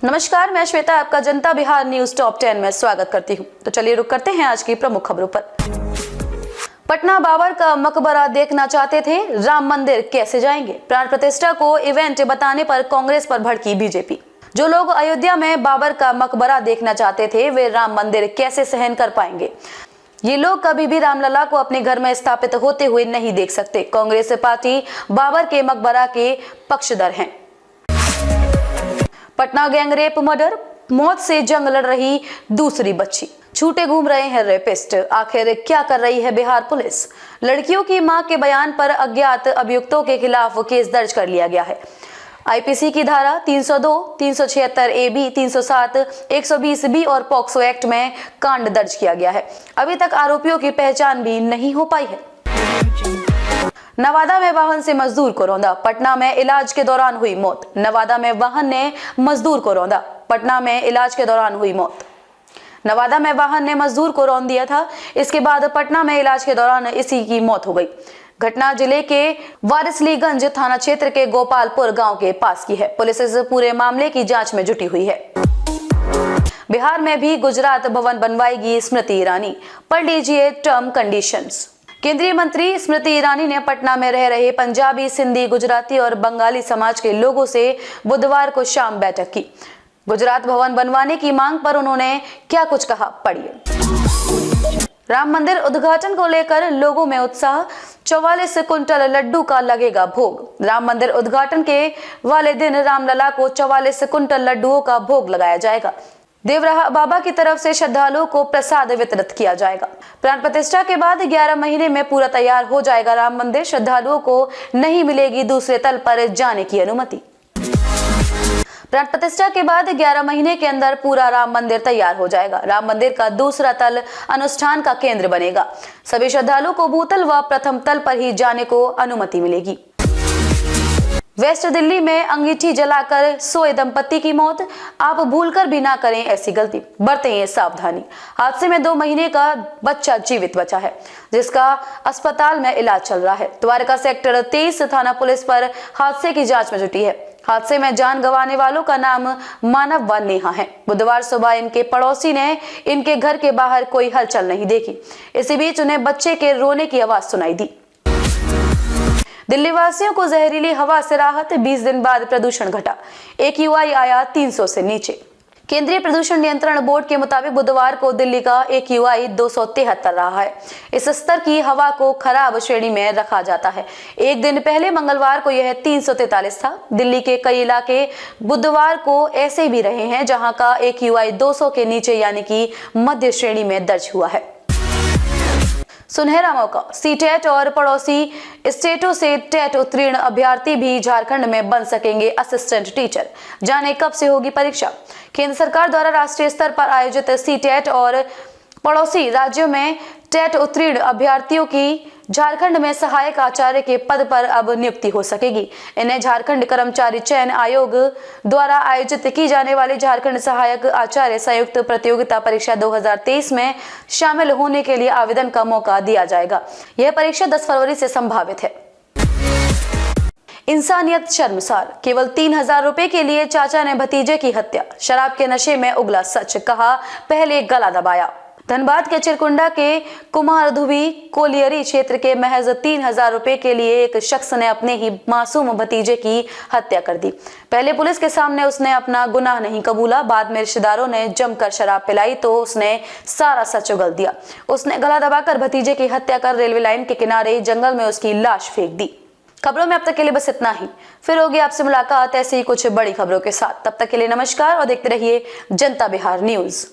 नमस्कार, मैं श्वेता आपका जनता बिहार न्यूज टॉप 10 में स्वागत करती हूं। तो चलिए रुक करते हैं आज की प्रमुख खबरों पर। पटना बाबर का मकबरा देखना चाहते थे, राम मंदिर कैसे जाएंगे? प्राण प्रतिष्ठा को इवेंट बताने पर कांग्रेस पर भड़की बीजेपी। जो लोग अयोध्या में बाबर का मकबरा देखना चाहते थे, वे राम मंदिर कैसे सहन कर पाएंगे? ये लोग कभी भी रामलला को अपने घर में स्थापित होते हुए नहीं देख सकते। कांग्रेस पार्टी बाबर के मकबरा के पक्षधर है। पटना गैंगरेप मर्डर, मौत से जंग लड़ रही दूसरी बच्ची, छूटे घूम रहे हैं रेपिस्ट। आखिर क्या कर रही है बिहार पुलिस? लड़कियों की मां के बयान पर अज्ञात अभियुक्तों के खिलाफ केस दर्ज कर लिया गया है। आईपीसी की धारा 302, 376 AB, 307, 120 B और पॉक्सो एक्ट में कांड दर्ज किया गया है। अभी तक आरोपियों की पहचान भी नहीं हो पाई है। नवादा में वाहन से मजदूर को रौंदा, पटना में इलाज के दौरान हुई मौत। नवादा में वाहन ने मजदूर को रौंदा, पटना में इलाज के दौरान हुई मौत। नवादा में वाहन ने मजदूर को रौंद दिया था, इसके बाद पटना में इलाज के दौरान इसी की मौत हो गई। घटना जिले के वारिसलीगंज थाना क्षेत्र के गोपालपुर गांव के पास की है। पुलिस इस पूरे मामले की जांच में जुटी हुई है। बिहार में भी गुजरात भवन बनवाएगी स्मृति ईरानी, पढ़ लीजिए टर्म कंडीशंस। केंद्रीय मंत्री स्मृति ईरानी ने पटना में रह रहे पंजाबी, सिंधी, गुजराती और बंगाली समाज के लोगों से बुधवार को शाम बैठक की। गुजरात भवन बनवाने की मांग पर उन्होंने क्या कुछ कहा, पढ़िए। राम मंदिर उद्घाटन को लेकर लोगों में उत्साह, 44 कुंटल लड्डू का लगेगा भोग। राम मंदिर उद्घाटन के वाले दिन रामलला को 44 कुंटल लड्डुओं का भोग लगाया जाएगा। देवराहा बाबा की तरफ से श्रद्धालुओं को प्रसाद वितरित किया जाएगा। प्राण प्रतिष्ठा के बाद 11 महीने में पूरा तैयार हो जाएगा राम मंदिर। श्रद्धालुओं को नहीं मिलेगी दूसरे तल पर जाने की अनुमति। प्राण प्रतिष्ठा के बाद 11 महीने के अंदर पूरा राम मंदिर तैयार हो जाएगा। राम मंदिर का दूसरा तल अनुष्ठान का केंद्र बनेगा। सभी श्रद्धालुओं को भूतल व प्रथम तल पर ही जाने को अनुमति मिलेगी। वेस्ट दिल्ली में अंगीठी जलाकर सोए दंपति की मौत, आप भूलकर भी ना करें ऐसी गलती, बरतें ये सावधानी। हादसे में 2 महीने का बच्चा जीवित बचा है, जिसका अस्पताल में इलाज चल रहा है। द्वारका सेक्टर 23 थाना पुलिस पर हादसे की जांच में जुटी है। हादसे में जान गंवाने वालों का नाम मानव व नेहा है। बुधवार सुबह इनके पड़ोसी ने इनके घर के बाहर कोई हलचल नहीं देखी। इसी बीच उन्हें बच्चे के रोने की आवाज सुनाई दी। दिल्ली वासियों को जहरीली हवा से राहत, 20 दिन बाद प्रदूषण घटा, AQI आया 300 से नीचे। केंद्रीय प्रदूषण नियंत्रण बोर्ड के मुताबिक बुधवार को दिल्ली का AQI 273 रहा है। इस स्तर की हवा को खराब श्रेणी में रखा जाता है। एक दिन पहले मंगलवार को यह 343 था। दिल्ली के कई इलाके बुधवार को ऐसे भी रहे हैं जहां का AQI 200 के नीचे यानी कि मध्य श्रेणी में दर्ज हुआ है। सुनहरा मौका, सीटेट और पड़ोसी स्टेटों से टेट उत्तीर्ण अभ्यर्थी भी झारखंड में बन सकेंगे असिस्टेंट टीचर। जाने कब से होगी परीक्षा? केंद्र सरकार द्वारा राष्ट्रीय स्तर पर आयोजित सीटेट और पड़ोसी राज्यों में टेट उत्तीर्ण अभ्यर्थियों की झारखंड में सहायक आचार्य के पद पर अब नियुक्ति हो सकेगी। इन्हें झारखंड कर्मचारी चयन आयोग द्वारा आयोजित की जाने वाली झारखंड सहायक आचार्य संयुक्त प्रतियोगिता परीक्षा 2023 में शामिल होने के लिए आवेदन का मौका दिया जाएगा। यह परीक्षा 10 फरवरी से संभावित है। इंसानियत शर्मसार, केवल 3000 रुपए के लिए चाचा ने भतीजे की हत्या। शराब के नशे में उगला सच, कहा पहले गला दबाया। धनबाद के चिरकुंडा के कुमारधुबी कोलियरी क्षेत्र के महज 3000 रुपए के लिए एक शख्स ने अपने ही मासूम भतीजे की हत्या कर दी। पहले पुलिस के सामने उसने अपना गुनाह नहीं कबूला, बाद में रिश्तेदारों ने जमकर शराब पिलाई तो उसने सारा सच उगल दिया। उसने गला दबाकर भतीजे की हत्या कर रेलवे लाइन के किनारे जंगल में उसकी लाश फेंक दी। खबरों में अब तक के लिए बस इतना ही। फिर होगी आपसे मुलाकात ऐसी ही कुछ बड़ी खबरों के साथ। तब तक के लिए नमस्कार और देखते रहिए जनता बिहार न्यूज।